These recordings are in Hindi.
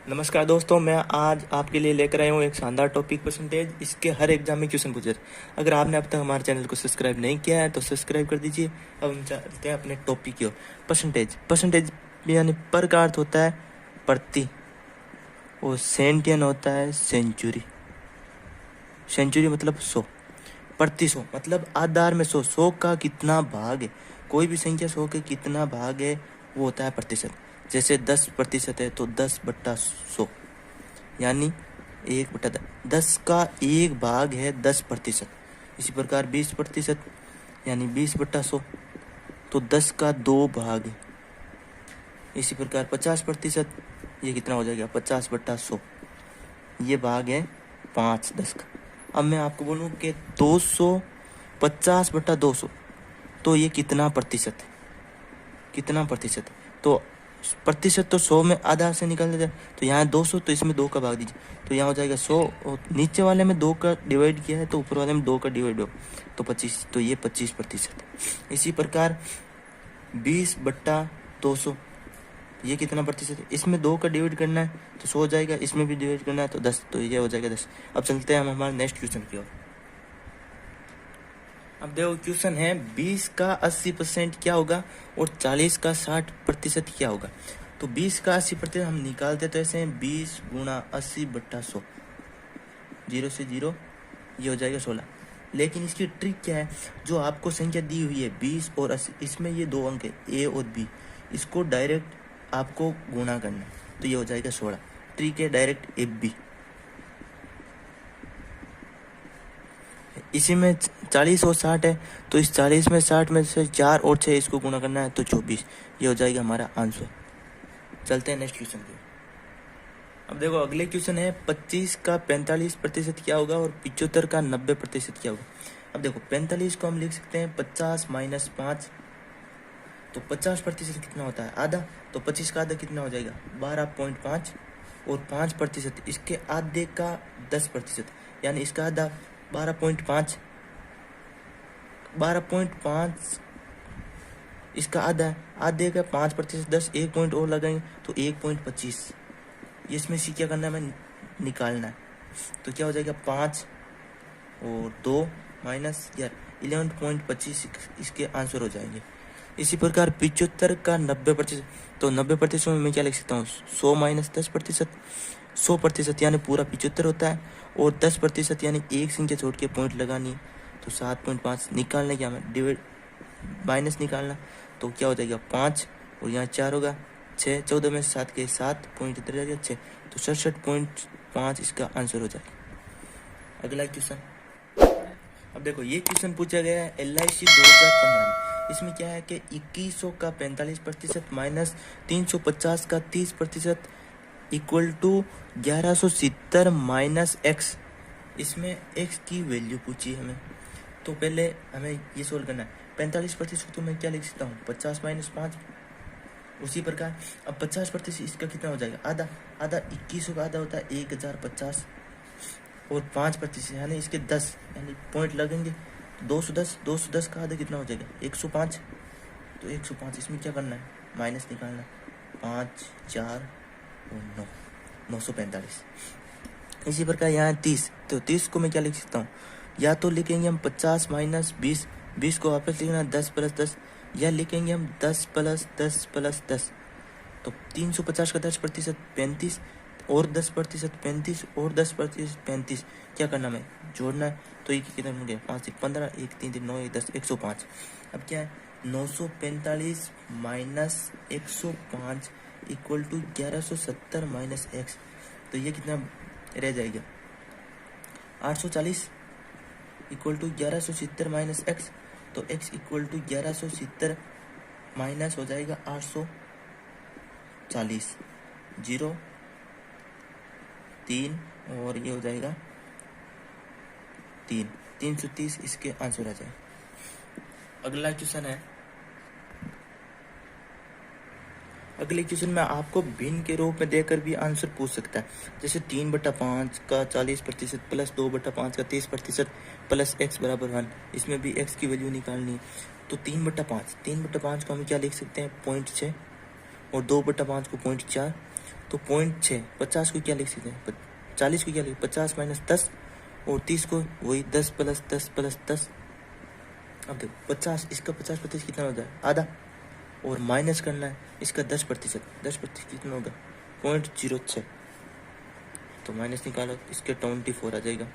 नमस्कार दोस्तों, मैं आज आपके लिए लेकर आया हूँ एक शानदार टॉपिक परसेंटेज। इसके हर एग्जाम में क्वेश्चन पूछे। अगर आपने अब तक हमारे चैनल को सब्सक्राइब नहीं किया है तो सब्सक्राइब कर दीजिए। अब हम चलते हैं अपने टॉपिक की ओर। परसेंटेज यानी पर का अर्थ होता है प्रति, और सेंटियन होता है सेंचुरी। सेंचुरी मतलब 100, प्रति 100 मतलब आधार में 100 का कितना भाग है। कोई भी संख्या 100 के कितना भाग है वो होता है प्रतिशत। जैसे 10% है तो 10/100 यानी 1/10 का एक भाग है 10%। इसी प्रकार 20% यानी 20/100 तो 10 का 2 भाग है। इसी प्रकार 50% ये कितना हो जाएगा 50/100, ये भाग है 5/10 का। अब मैं आपको बोलूँ कि 250/200 तो ये कितना प्रतिशत है, कितना प्रतिशत है। तो प्रतिशत तो 100 में आधा से निकाल जाए, तो यहाँ 200 तो इसमें 2 का भाग दीजिए, तो यहाँ हो जाएगा 100 और नीचे वाले में 2 का डिवाइड किया है तो ऊपर वाले में 2 का डिवाइड हो तो 25, तो ये 25% है। इसी प्रकार 20/200 ये कितना प्रतिशत है। इसमें 2 का डिवाइड करना है तो 100 हो जाएगा, इसमें भी डिवाइड करना है तो 10, तो ये हो जाएगा 10। अब चलते हैं हम हमारे नेक्स्ट क्वेश्चन की ओर। अब देखो क्वेश्चन है 20 का 80% क्या होगा और 40 का 60% क्या होगा। तो 20 का 80% हम निकालते तो ऐसे हैं 20 गुणा 80/100, 0 से 0 ये हो जाएगा 16। लेकिन इसकी ट्रिक क्या है, जो आपको संख्या दी हुई है 20 और 80, इसमें ये 2 अंक है ए और बी, इसको डायरेक्ट आपको गुणा करना है तो ये हो जाएगा 16। ट्रिक है डायरेक्ट एफ बी। इसी में 40 और 60 है तो इस 40 में 60 में से 4 और 6 इसको गुणा करना है तो 24, ये हो जाएगा हमारा आंसर। चलते हैं नेक्स्ट क्वेश्चन की। अब देखो अगले क्वेश्चन है 25 का 45% क्या होगा और 75 का 90% क्या होगा। अब देखो 45 को हम लिख सकते हैं 50 माइनस 5, तो 50% कितना होता है आधा, तो 25 का आधा कितना हो जाएगा 12.5 और 5% इसके आधे का 10% यानी इसका आधा 12.5 इसका आधा, आधे का 5% 10, 1 पॉइंट और लगाएंगे तो 1.25। इसमें से क्या करना है हमें निकालना है, तो क्या हो जाएगा 5 और 2 माइनस 11.25 इसके आंसर हो जाएंगे। इसी प्रकार 75 का 90%, तो 90% में मैं क्या लिख सकता हूँ 100 माइनस 10%, 100% यानी पूरा 75 होता है और 10% यानी एक संख्या छोड़ के पॉइंट लगानी, तो 7.5 निकालने क्या हमें डिवाइड माइनस निकालना, तो क्या हो जाएगा 5 और यहाँ 4 होगा 6, 14 में 7 के 7 पॉइंट इधर जाएगा 6, तो 67.5 इसका आंसर हो जाएगा। अगला क्वेश्चन। अब देखो ये क्वेश्चन पूछा गया है LIC 2015 में। इसमें क्या है कि 2100 का 45% माइनस 350 का 30% इक्वल टू 1170 माइनस एक्स। इसमें एक्स की वैल्यू पूछी है हमें, तो पहले हमें ये सोल्व करना है। 45% तो मैं क्या लिख सकता हूँ 50 माइनस 5। उसी प्रकार अब 50% इसका कितना हो जाएगा आधा, आधा 2100 का आधा होता है 1050 और 5% यानी इसके 10 यानी पॉइंट लगेंगे 210 का आधा कितना हो जाएगा 105, तो 105 इसमें क्या करना है माइनस निकालना, 5 4 और 9, 945। इसी प्रकार यहाँ 30, तो 30 को मैं क्या लिख सकता हूँ, या तो लिखेंगे हम 50 माइनस 20, 20 को वापस लिखना 10 प्लस 10, या लिखेंगे हम 10 प्लस 10 प्लस 10, तो 350 का 10% 35 और 10% 35 और 10% 35, क्या करना है जोड़ना है, तो ये कितना हो गया 5 15 1 3 3 9 1 10 105। अब क्या है 945 minus 105 equal to 1170 minus x, तो ये कितना रह जाएगा 840 इक्वल टू 1170 माइनस एक्स, तो एक्स इक्वल टू 1170 माइनस हो जाएगा 840, 0 3 और ये हो जाएगा 330 इसके आंसर आ जाए। अगला क्वेश्चन है, अगले क्वेश्चन में आपको भिन्न के रूप में देकर भी आंसर पूछ सकता है। जैसे 3/5 का 40% प्लस 2/5 का 30% प्लस x बराबर 1, इसमें भी x की वैल्यू निकालनी है। तो 3/5 को हम क्या लिख सकते हैं 0.6 और 2/5 को 0.4, तो 0.6, 50 को क्या लिख सकते हैं, 40 को क्या लिख, 50 माइनस 10, और 30 को वही 10 प्लस 10 प्लस 10। अब देखो 50, इसका 50% कितना होता है, आधा, और माइनस करना है इसका 10%, 10% कितना होगा 0.06, तो माइनस निकालो, इसके 24 आ जाएगा।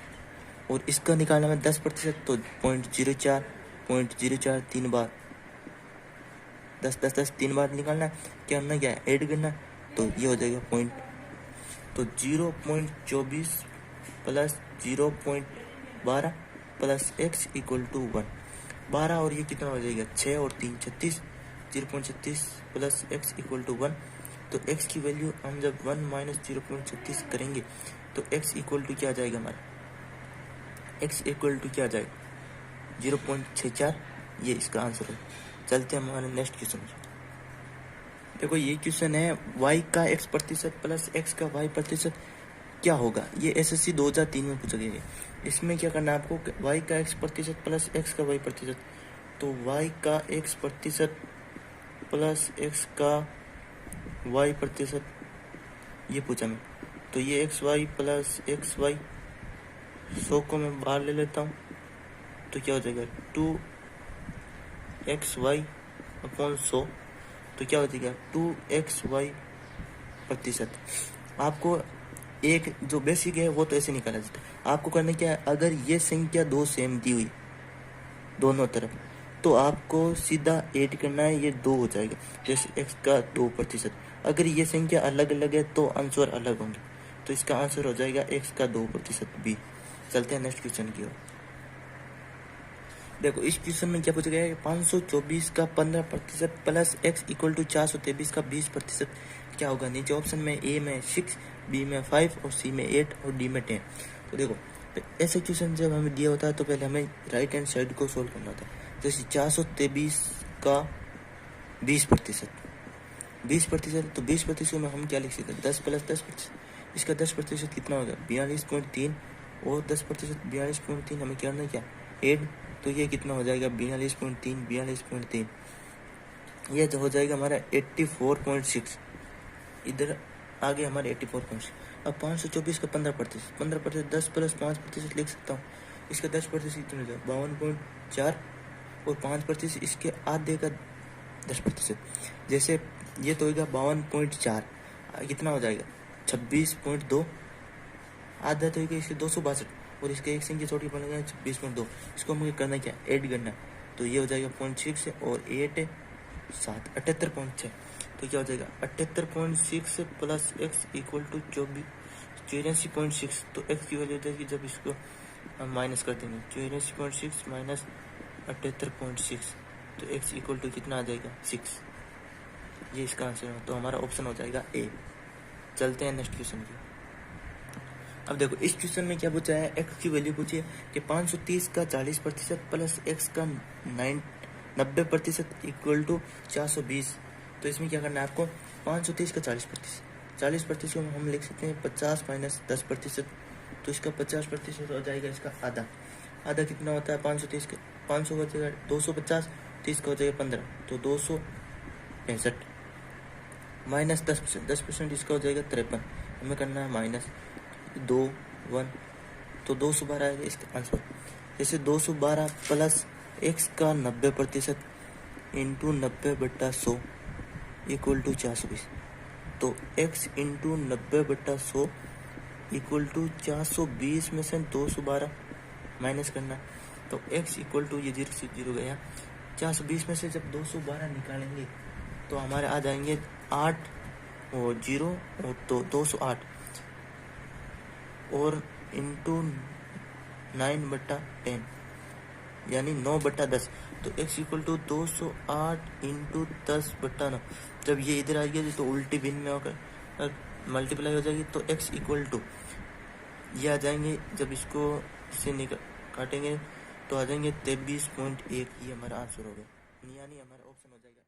और इसका निकालना है 10%, तो 0.04, 0.04 3 बार, 10 10 10 3 बार निकालना है, क्या करना, क्या ऐड करना है, तो ये हो जाएगा पॉइंट, तो 0.24 plus 0.12 plus x equal to 1, 12 और ये कितना हो जाएगा 6 और 3 36, 0.36 प्लस x इक्वल टू 1, तो x की वैल्यू हम जब 1 माइनस 0.36 करेंगे तो x इक्वल टू क्या आ जाएगा हमारा, x इक्वल टू क्या आ जाएगा 0.64, ये इसका आंसर है। चलते हैं हमारे नेक्स्ट क्वेश्चन में। देखो ये क्वेश्चन है y का x प्रतिशत प्लस x का y प्रतिशत क्या होगा, ये SSC 2003 में पूछा गया है। इसमें क्या करना है आपको, y का x प्रतिशत प्लस x का y प्रतिशत, तो y का x प्रतिशत प्लस x का y प्रतिशत ये पूछा मैं, तो ये xy प्लस xy 100 को मैं बाहर ले लेता हूँ, तो क्या हो जाएगा 2xy अपॉन 100, तो क्या हो जाएगा 2xy प्रतिशत। आपको एक जो बेसिक है वो तो ऐसे निकाला जाता है, आपको करना क्या है, अगर ये संख्या दो सेम दी हुई दोनों तरफ, तो आपको सीधा ऐड करना है, ये 2 हो जाएगा, जैसे x का 2%। अगर ये संख्या अलग अलग है तो आंसर अलग होंगे, तो इसका आंसर हो जाएगा x का 2% b। चलते हैं नेक्स्ट क्वेश्चन की ओर। देखो इस क्वेश्चन में क्या पूछा गया है, 524 का 15% प्लस x इक्वल टू 423 का 20% क्या होगा। नीचे ऑप्शन में ए में 6, बी में 5 और सी में 8 और डी में 10। तो देखो ऐसे क्वेश्चन जब हमें दिया होता है तो पहले हमें राइट हैंड साइड को सोल्व करना होता है। जैसे 423 का 20%, 20%, तो 20% में हम क्या लिख सकते हैं 10 प्लस 10%, इसका 10% कितना होगा 42.3, और 10% 42.3 हमें क्या करना है, क्या ऐड, तो ये कितना हो जाएगा 42.3, 42.3, ये जो हो जाएगा हमारा 84.6, इधर आगे हमारे 84.6। अब 524 का 15%, 15% 10 प्लस 5% लिख सकता हूँ, इसका 10% कितना हो जाएगा 52.4, और 5% इसके आधे का 10%, जैसे ये तो होगा 52.4, कितना हो जाएगा 26.2, आधा तो होगा इसके 262, और इसका एक संख्या छोटी बनेगा 26.2, इसको हमें करना क्या ऐड करना है, तो ये हो जाएगा 0.6 और 8 7 78.6, तो क्या हो जाएगा 78.6 प्लस x इक्वल टू 84.6, तो x की वैल्यू हो जाएगी जब इसको हम माइनस कर देंगे 84.6 माइनस 78.6, तो x इक्वल टू कितना आ जाएगा 6, ये इसका आंसर है, तो हमारा ऑप्शन हो जाएगा ए। चलते हैं नेक्स्ट क्वेश्चन की। अब देखो इस क्वेश्चन में क्या पूछा है, x की वैल्यू पूछी है कि 530 का 40% प्लस x का 90% इक्वल टू 420, तो इसमें क्या करना है आपको, 530 का 40% को हम लिख सकते हैं 50 माइनस 10%, तो इसका 50% हो जाएगा इसका आधा, आधा कितना होता है 530 का, 500 का जगह 250, 30 का हो जाएगा 15, तो 265 माइनस 10% इसका हो जाएगा 53, हमें करना है माइनस 2 1, तो 212 आएगा इसका आंसर। जैसे 212 प्लस x का 90% इंटू 90/100 इक्वल टू 420, तो x इंटू 90/100 इक्वल टू 420 में से 212 माइनस करना, तो x इक्वल टू ये 0 से 0 गया, 420 में से जब 212 निकालेंगे तो हमारे आ जाएंगे 8 और 0 और तो 208, और इंटू 9/10 यानी 9/10, तो x इक्वल टू 208 इंटू 10/9, जब ये इधर आ गया तो उल्टी भिन्न में होकर मल्टीप्लाई हो जाएगी, तो x इक्वल टू ये आ जाएंगे, जब इसको इससे काटेंगे तो आ जाएंगे 23.1, ये हमारा आंसर होगा, यानी हमारा ऑप्शन हो जाएगा।